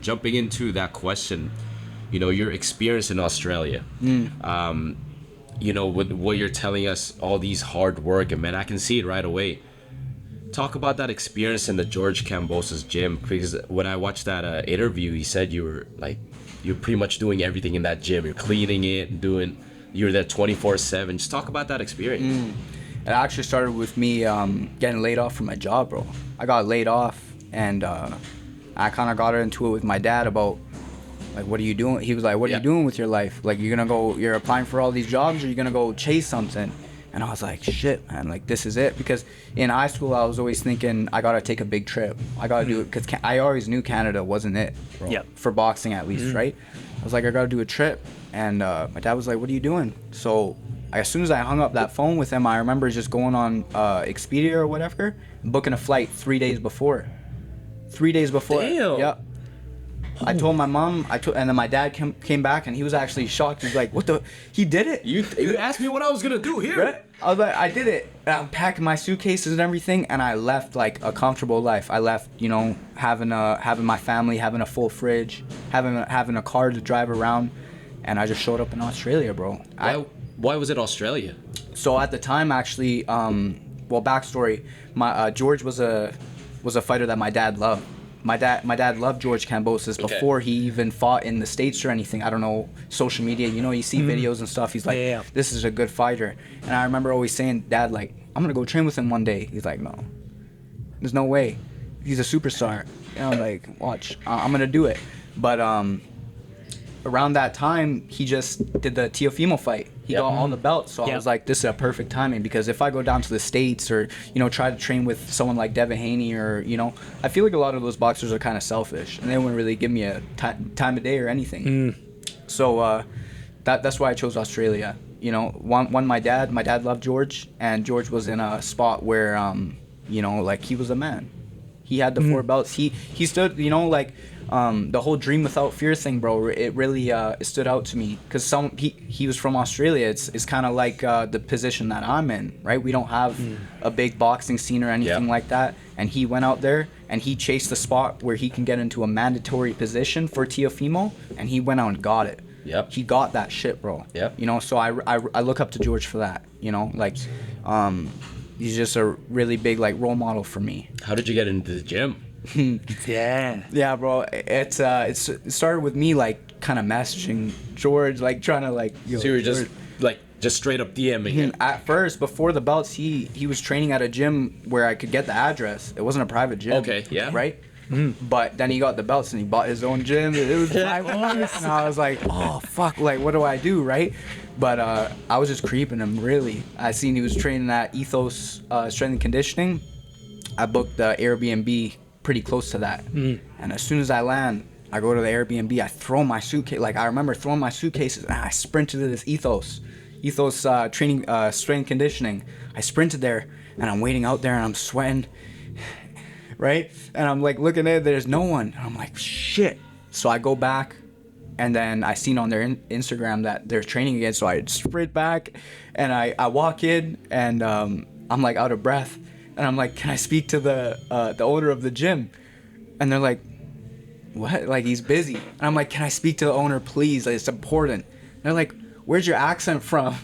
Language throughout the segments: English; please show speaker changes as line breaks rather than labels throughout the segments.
Jumping into that question, your experience in Australia, with what you're telling us, all these hard work, and man, I can see it right away. Talk about that experience in the George Kambosos gym, because when I watched that interview, he said you're pretty much doing everything in that gym. You're cleaning it, you're there 24/7. Just talk about that experience.
It actually started with me getting laid off from my job, bro. I got laid off, and I kind of got into it with my dad about, like, what are you doing? He was like, what are you doing with your life? Like, you're applying for all these jobs, or you're gonna go chase something? And I was like, shit, man, like, this is it. Because in high school, I was always thinking, I gotta take a big trip. I gotta do it, because I always knew Canada wasn't it, bro.
Yep.
For boxing, at least, right? I was like, I gotta do a trip. And my dad was like, what are you doing? So as soon as I hung up that phone with him, I remember just going on Expedia or whatever, booking a flight 3 days before. 3 days before.
Damn.
Yep. I told my mom, and then my dad came back, and he was actually shocked. He was like, what the? He did it?
You asked me what I was going to do here.
Right? I was like, I did it. And I'm packing my suitcases and everything, and I left, like, a comfortable life. I left, having my family, having a full fridge, having a car to drive around, and I just showed up in Australia, bro.
Why was it Australia?
So at the time, actually, backstory, my George was a fighter that my dad loved. My dad loved George Kambosos before he even fought in the States or anything. I don't know, social media, you see videos and stuff. He's like, this is a good fighter. And I remember always saying, Dad, like, I'm going to go train with him one day. He's like, no, there's no way. He's a superstar. And I'm like, watch, I'm going to do it. But around that time, he just did the Teofimo fight. He got all the belts, so I was like, this is a perfect timing, because if I go down to the States or, try to train with someone like Devin Haney or, I feel like a lot of those boxers are kind of selfish, and they wouldn't really give me a time of day or anything. So that's why I chose Australia. My dad loved George, and George was in a spot where, like, he was a man. He had the 4 belts. He stood, the whole dream without fear thing, bro. It really it stood out to me, because he was from Australia. It's kind of like the position that I'm in, right? We don't have a big boxing scene or anything like that. And he went out there and he chased the spot where he can get into a mandatory position for Teofimo, and he went out and got it.
Yep.
He got that shit, bro.
Yep.
So I look up to George for that. He's just a really big, like, role model for me.
How did you get into the gym?
Yeah, bro. It started with me, like, kind of messaging George, like, trying to, like,
so you were just just straight up DMing him.
At first, before the belts, he was training at a gym where I could get the address. It wasn't a private gym.
Okay, yeah.
Right? But then he got the belts and he bought his own gym. It was private. And I was like, oh, fuck, like, what do I do, right? But I was just creeping him, really. I seen he was training at Ethos Strength and Conditioning. I booked the Airbnb pretty close to that. And as soon as I land, I go to the Airbnb, I throw my suitcase. Like, I remember throwing my suitcases, and I sprinted to this Ethos training, strength and conditioning. I sprinted there, and I'm waiting out there, and I'm sweating, right? And I'm, like, looking at it, there's no one. And I'm like, shit. So I go back, and then I seen on their Instagram that they're training again, so I sprint back, and I walk in, and I'm, like, out of breath. And I'm like, can I speak to the owner of the gym? And they're like, what? Like, he's busy. And I'm like, can I speak to the owner, please? Like, it's important. And they're like, where's your accent from?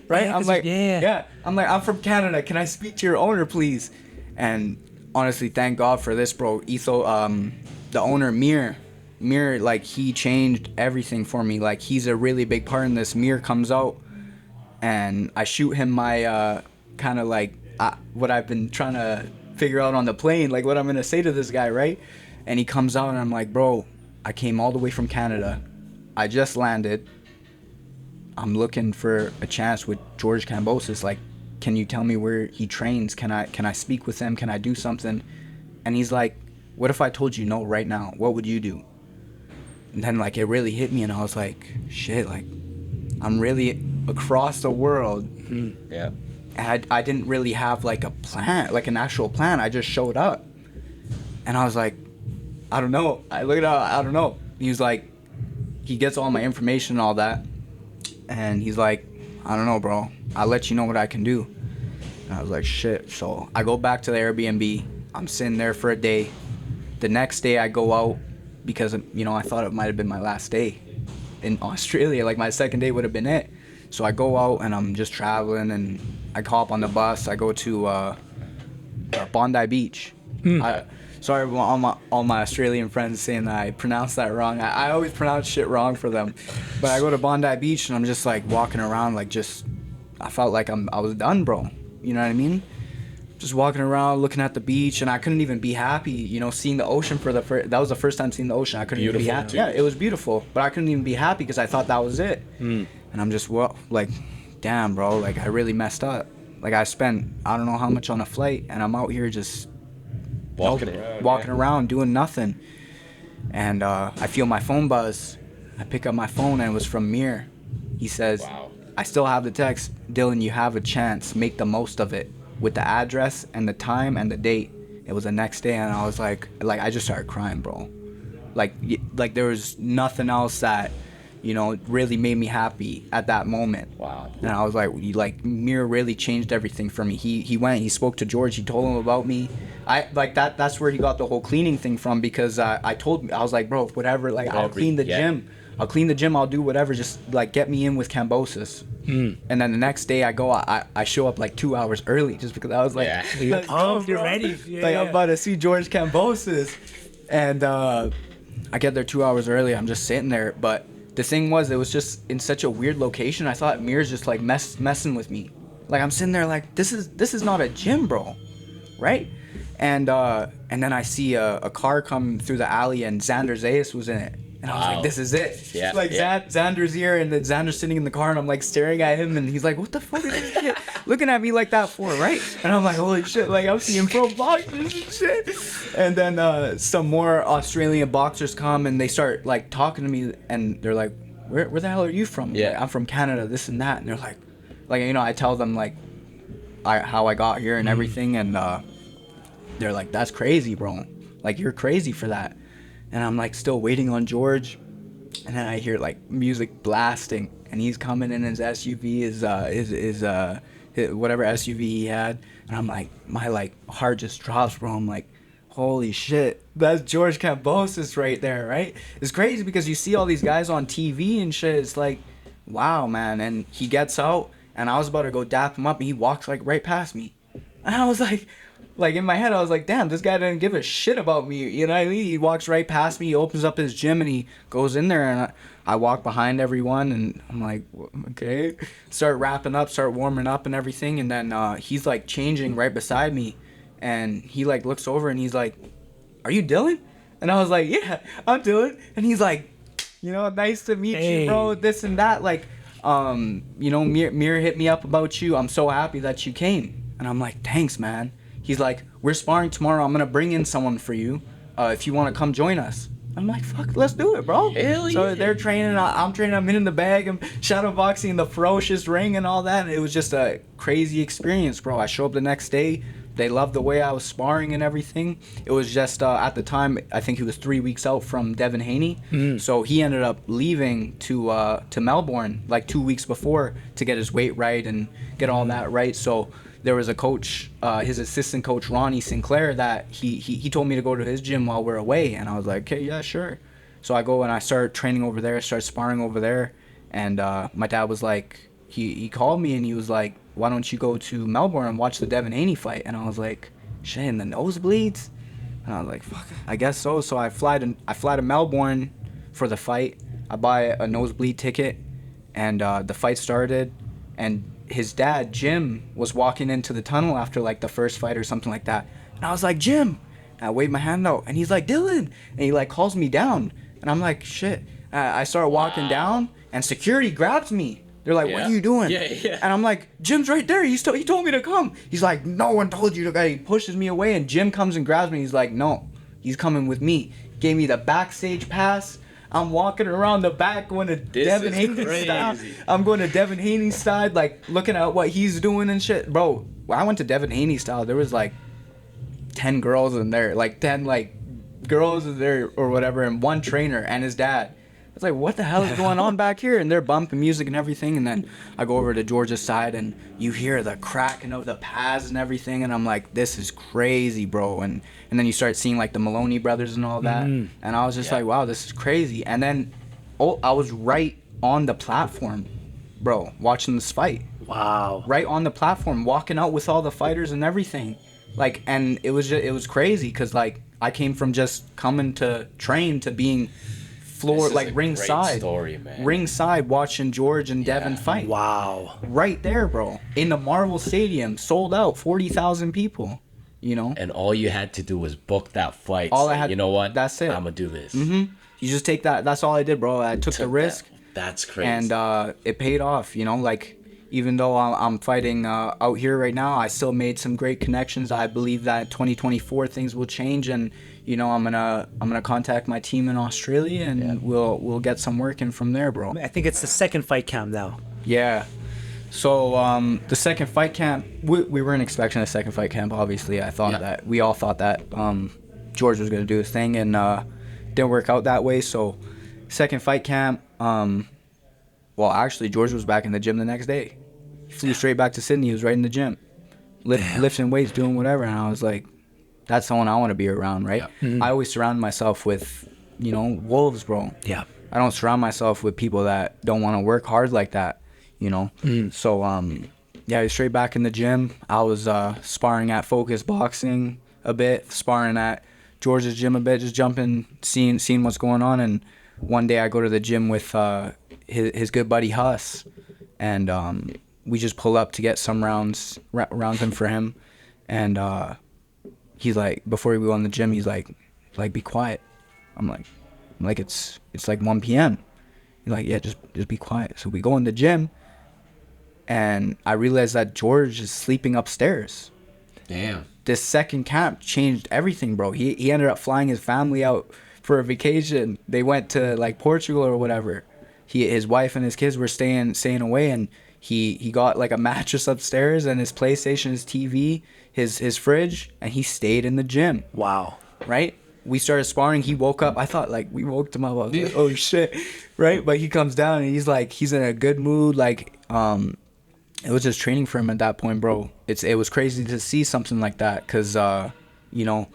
Right?
Yeah,
I'm like,
yeah.
I'm like, I'm from Canada. Can I speak to your owner, please? And honestly, thank God for this, bro. The owner, Mir, like, he changed everything for me. Like, he's a really big part in this. Mir comes out, and I shoot him my kind of, like, what I've been trying to figure out on the plane, like, what I'm gonna say to this guy, right? And he comes out, and I'm like, bro, I came all the way from Canada. I just landed. I'm looking for a chance with George Kambosos. Like, can you tell me where he trains? Can I speak with him? Can I do something? And he's like, what if I told you no right now? What would you do? And then, like, it really hit me, and I was like, shit, like, I'm really across the world.
Yeah.
And I didn't really have, like, a plan, like an actual plan. I just showed up. And I was like, I don't know. I looked at I don't know. He was like, he gets all my information and all that. And he's like, I don't know, bro. I'll let you know what I can do. And I was like, shit. So I go back to the Airbnb. I'm sitting there for a day. The next day I go out. because, you know, I thought it might have been my last day in Australia. Like, my second day would have been it. So I go out and I'm just traveling, and I hop on the bus. I go to Bondi Beach. Sorry, all my Australian friends saying that I pronounced that wrong. I always pronounce shit wrong for them. But I go to Bondi Beach, and I'm just like walking around, like, just, I felt like I was done, bro. You know what I mean? Just walking around, looking at the beach, and I couldn't even be happy, you know, seeing the ocean for the first. That was the first time seeing the ocean. I couldn't even be happy. Yeah, it was beautiful, but I couldn't even be happy because I thought that was it. And I'm just, well, like, damn, bro, like, I really messed up. Like, I spent I don't know how much on a flight, and I'm out here just walking around doing nothing. And I feel my phone buzz. I pick up my phone, and it was from Mir. He says,
Wow.
I still have the text. Dylan, you have a chance. Make the most of it. With the address and the time and the date. It was the next day, and I was like I just started crying, bro. Like there was nothing else that, you know, really made me happy at that moment.
Wow.
And I was like Mir really changed everything for me. He spoke to George. He told him about me. That's where he got the whole cleaning thing from, because I was like, bro, whatever, like, I'll clean the gym. I'll clean the gym, I'll do whatever, just like get me in with Kambosos. And then the next day I show up like 2 hours early, just because I was like,
you're pumped, you're ready.
I'm about to see George Kambosos. And I get there 2 hours early, I'm just sitting there. But the thing was, it was just in such a weird location. I thought Mir's just like messing with me. Like, I'm sitting there like, this is not a gym, bro. Right? And then I see a car come through the alley, and Xander Zayas was in it. And I was like, this is it.
Yeah,
like, Xander's here, and then Xander's sitting in the car, and I'm like staring at him, and he's like, what the fuck is this kid looking at me like that for, right? And I'm like, holy shit, like, I'm seeing pro boxers and shit. And then some more Australian boxers come, and they start like talking to me, and they're like, where the hell are you from?
Yeah.
Like, I'm from Canada, this and that. And they're like, you know, I tell them like how I got here and everything, and they're like, that's crazy, bro. Like, you're crazy for that. And I'm like still waiting on George, and then I hear like music blasting, and he's coming in his SUV, his whatever SUV he had, and I'm like, my like heart just drops, bro. I'm like, holy shit, that's George Kambosos right there, right? It's crazy because you see all these guys on TV and shit. It's like, wow, man. And he gets out, and I was about to go dap him up, and he walks like right past me, and I was like in my head, I was like, damn, this guy didn't give a shit about me. You know what I mean? He walks right past me. He opens up his gym, and he goes in there, and I walk behind everyone, and I'm like, okay. Start wrapping up, start warming up and everything. And then he's like changing right beside me, and he like looks over, and he's like, are you Dylan? And I was like, yeah, I'm Dylan. And he's like, you know, nice to meet you, bro, this and that. Like, you know, Mir hit me up about you. I'm so happy that you came. And I'm like, thanks, man. He's like, we're sparring tomorrow. I'm going to bring in someone for you if you want to come join us. I'm like, fuck, let's do it, bro.
Hell
so
yeah.
they're training. I'm training. I'm in the bag. I'm shadow boxing, the ferocious ring and all that. And it was just a crazy experience, bro. I show up the next day. They loved the way I was sparring and everything. It was just, at the time, I think he was 3 weeks out from Devin Haney. So he ended up leaving to Melbourne like 2 weeks before to get his weight right and get all that right. So there was a coach, his assistant coach, Ronnie Sinclair, that he told me to go to his gym while we're away. And I was like, okay, yeah, sure. So I go and I start training over there, start sparring over there. And my dad was like, he called me and he was like, why don't you go to Melbourne and watch the Devin Haney fight? And I was like, shit, in the nosebleeds? And I was like, fuck, I guess so. So I fly to Melbourne for the fight. I buy a nosebleed ticket, and the fight started. And his dad, Jim, was walking into the tunnel after like the first fight or something like that. And I was like, Jim. And I waved my hand out, and he's like, Dylan. And he like calls me down, and I'm like, shit. I start walking down, and security grabs me. They're like, what are you doing?
Yeah.
And I'm like, Jim's right there. He told me to come. He's like, no one told you to go. He pushes me away, and Jim comes and grabs me. He's like, no, he's coming with me. Gave me the backstage pass. I'm walking around the back going to Devin Haney's style. I'm going to Devin Haney's side, like looking at what he's doing and shit. Bro, when I went to Devin Haney's style, there was like 10 girls in there, like 10 like girls in there or whatever, and one trainer and his dad. It's like, what the hell is going on back here? And they're bumping music and everything. And then I go over to George's side and you hear the cracking of the pads and everything. And I'm like, this is crazy, bro. And then you start seeing like the Maloney brothers and all that. And I was just like, wow, this is crazy. And then I was right on the platform, bro, watching this fight.
Wow.
Right on the platform, walking out with all the fighters and everything. Like, and it was crazy because like I came from just coming to train to being floor, like ringside.
Story, man.
Ringside watching George and Devin fight.
Wow.
Right there, bro. In the Marvel Stadium, sold out, 40,000 people. You know?
And all you had to do was book that fight.
All I had,
you know what?
That's it.
I'm gonna do this.
You just take that. That's all I did, bro. I took the risk.
That's crazy.
And it paid off, you know? Like, even though I'm fighting out here right now, I still made some great connections. I believe that 2024 things will change, and you know I'm gonna contact my team in Australia, and we'll get some work in from there, bro.
I think it's the second fight camp now.
Yeah. So the second fight camp, we weren't expecting a second fight camp. Obviously, I thought that we all thought that George was gonna do his thing, and didn't work out that way. So second fight camp. Well, actually, George was back in the gym the next day. He flew straight back to Sydney. He was right in the gym, lifting weights, doing whatever. And I was like, that's someone I want to be around, right?
Yeah.
I always surround myself with, you know, wolves, bro.
Yeah.
I don't surround myself with people that don't want to work hard like that, you know? So, yeah, he was straight back in the gym. I was sparring at Focus Boxing a bit, sparring at George's gym a bit, just jumping, seeing what's going on. And one day I go to the gym with his good buddy Huss, and we just pull up to get some rounds in for him. And he's like, before we go in the gym, he's like, be quiet. I'm like, it's like 1 p.m. He's like, yeah, just be quiet. So we go in the gym, and I realized that George is sleeping upstairs.
Damn.
This second camp changed everything, bro. He ended up flying his family out for a vacation. They went to like Portugal or whatever. His wife and his kids were staying away, and he got like a mattress upstairs and his PlayStation, his TV, his fridge, and he stayed in the gym.
Wow.
Right? We started sparring. He woke up. I thought like we woke him up. I was like, oh shit, right? But he comes down and he's like, he's in a good mood. Like, it was just training for him at that point, bro. It was crazy to see something like that, cause you know,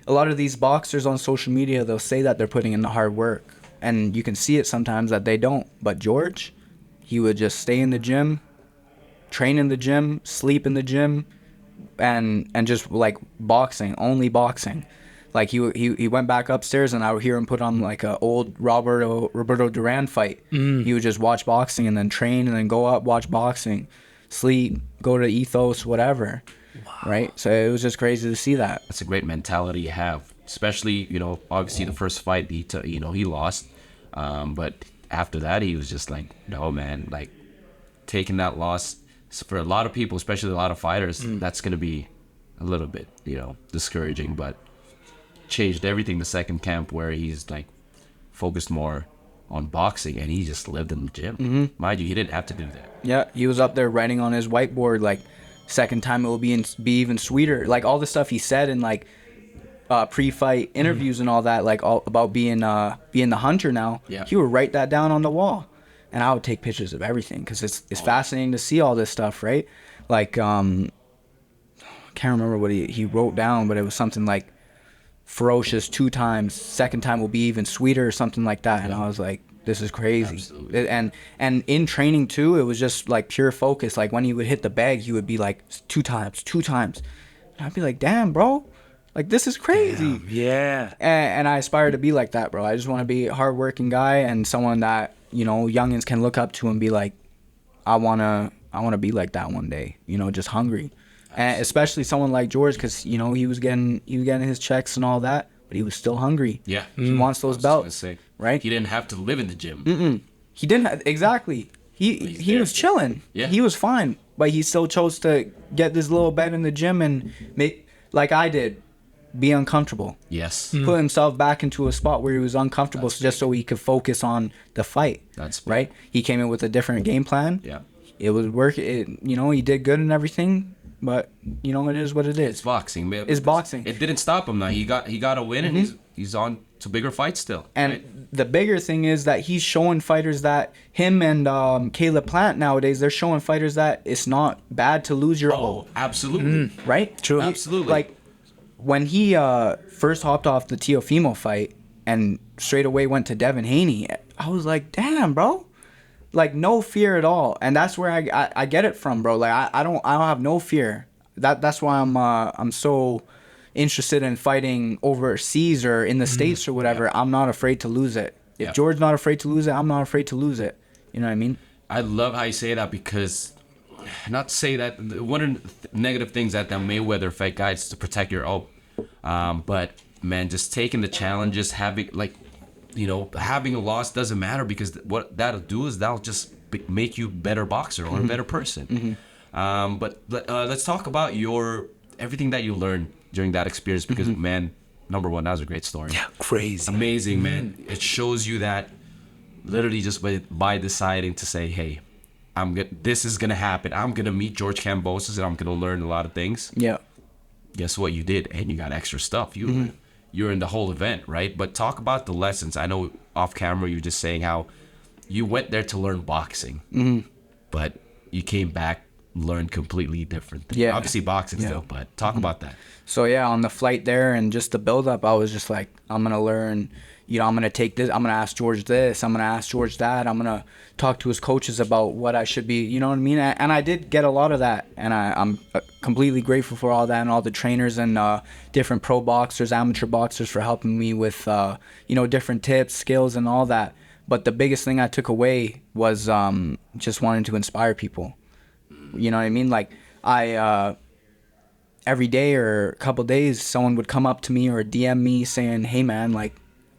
a lot of these boxers on social media, they'll say that they're putting in the hard work, and you can see it sometimes that they don't. But George, he would just stay in the gym, train in the gym, sleep in the gym, and just like boxing, only boxing. Like he went back upstairs, and I would hear him put on like a old Roberto Duran fight. He would just watch boxing and then train and then go up, watch boxing, sleep, go to Ethos, whatever. Wow. Right? So it was just crazy to see that.
That's a great mentality to have, especially, you know, obviously the first fight he lost, but after that he was just like, no man, like taking that loss for a lot of people, especially a lot of fighters, that's gonna be a little bit, you know, discouraging. But changed everything the second camp, where he's like focused more on boxing, and he just lived in the gym. Mind you, he didn't have to do that.
Yeah, he was up there writing on his whiteboard like, second time it will be even sweeter. Like all the stuff he said in like pre-fight interviews and all that, like all about being the hunter now.
Yeah.
He would write that down on the wall, and I would take pictures of everything because it's fascinating to see all this stuff, right? Like can't remember what he wrote down, but it was something like ferocious 2 times, second time will be even sweeter or something like that. And I was like, this is crazy. Absolutely. And in training too, it was just like pure focus. Like when he would hit the bag, he would be like 2 times. And I'd be like, damn, bro, like this is crazy.
Damn, yeah.
And I aspire to be like that, bro. I just want to be a hardworking guy and someone that, you know, youngins can look up to and be like, I wanna be like that one day. You know, just hungry. And especially someone like George, because, you know, he was getting his checks and all that, but he was still hungry.
Yeah.
He wants those belts, right?
He didn't have to live in the gym.
He didn't exactly. He was chilling.
Yeah.
He was fine, but he still chose to get this little bed in the gym and make, like I did, be uncomfortable.
Yes.
Put himself back into a spot where he was uncomfortable, just so he could focus on the fight.
That's big.
Right. He came in with a different game plan.
Yeah.
It was working. You know, he did good and everything. But you know, it is what it is.
It's boxing, man.
It's boxing.
It didn't stop him. Now he got a win, and he's on to bigger fights still.
And
right?
the bigger thing is that he's showing fighters that him and Caleb Plant nowadays, they're showing fighters that it's not bad to lose your
Oh, absolutely.
right?
True.
Absolutely.
Like when he first hopped off the Teofimo fight and straight away went to Devin Haney, I was like, damn, bro. Like no fear at all. And that's where I get it from, bro. Like I don't have no fear. That's why I'm so interested in fighting overseas or in the States or whatever. I'm not afraid to lose it. If George's not afraid to lose it, I'm not afraid to lose it. You know what I mean?
I love how you say that because, not to say that, one of the negative things that the Mayweather fight guys is to protect your own. But, man, just taking the challenges, having a loss doesn't matter because what that'll do is that'll just make you a better boxer or a better person. But let's talk about everything that you learned during that experience because, man, number one, that was a great story.
Yeah, crazy.
Amazing, man. It shows you that literally just by deciding to say, hey, this is going to happen. I'm going to meet George Kambosos and I'm going to learn a lot of things.
Yeah.
Guess what you did? And you got extra stuff. You're in the whole event, right? But talk about the lessons. I know off camera you were just saying how you went there to learn boxing, but you came back, learned completely different things.
Yeah.
Obviously boxing still, but talk about that.
So yeah, on the flight there and just the build up, I was just like, I'm gonna learn. I'm gonna take this. I'm gonna ask George this. I'm gonna ask George that. I'm gonna talk to his coaches about what I should be. You know what I mean? And I did get a lot of that, and I'm completely grateful for all that and all the trainers and different pro boxers, amateur boxers for helping me with different tips, skills, and all that. But the biggest thing I took away was just wanting to inspire people. You know what I mean? Like I. Every day or a couple days, someone would come up to me or DM me saying, hey man, like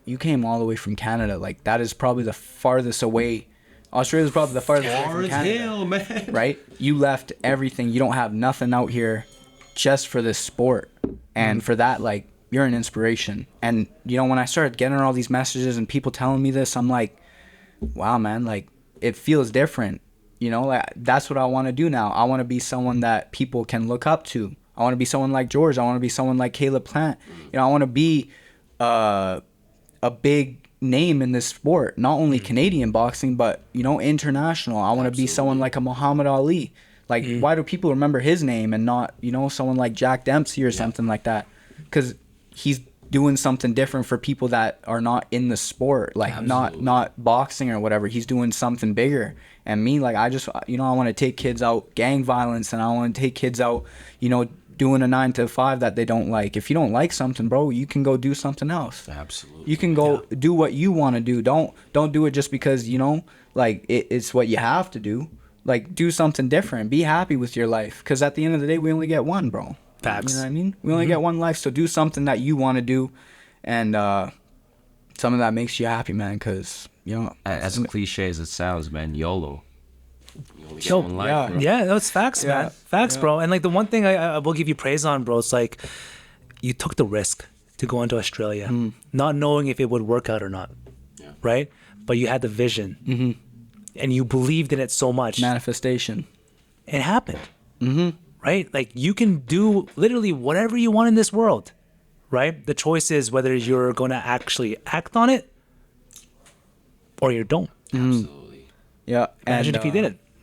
you came all the way from Canada. Like that is probably the farthest away. Australia is probably the farthest away from Canada.
Hell, man.
Right? You left everything. You don't have nothing out here just for this sport. And for that, like you're an inspiration. And when I started getting all these messages and people telling me this, I'm like, wow, man, like it feels different. Like that's what I want to do now. I want to be someone that people can look up to. I want to be someone like George. I want to be someone like Caleb Plant. I want to be a big name in this sport, not only Canadian boxing, but, international. I want to be someone like a Muhammad Ali. Like, why do people remember his name and not, someone like Jack Dempsey or something like that? Because he's doing something different for people that are not in the sport, like not boxing or whatever. He's doing something bigger. And me, like, I just, I want to take kids out gang violence, and I want to take kids out, doing a 9 to 5 that they don't like. If you don't like something, bro, you can go do something else.
Absolutely.
You can go do what you want to do. Don't do it just because, like it's what you have to do. Like, do something different. Be happy with your life. Because at the end of the day, we only get one, bro.
Facts.
You know what I mean? We only get one life, so do something that you want to do. And something that makes you happy, man, because,
as cliche as it sounds, man, YOLO. You only get
Yo,
one life, bro.
Yeah, that's facts, man. Facts, bro. And like the one thing I will give you praise on, bro, it's like you took the risk to go into Australia, not knowing if it would work out or not, right? But you had the vision, and you believed in it so much.
Manifestation.
It happened, right? Like you can do literally whatever you want in this world, right? The choice is whether you're going to actually act on it or you don't.
Absolutely.
Yeah.
Imagine if you didn't.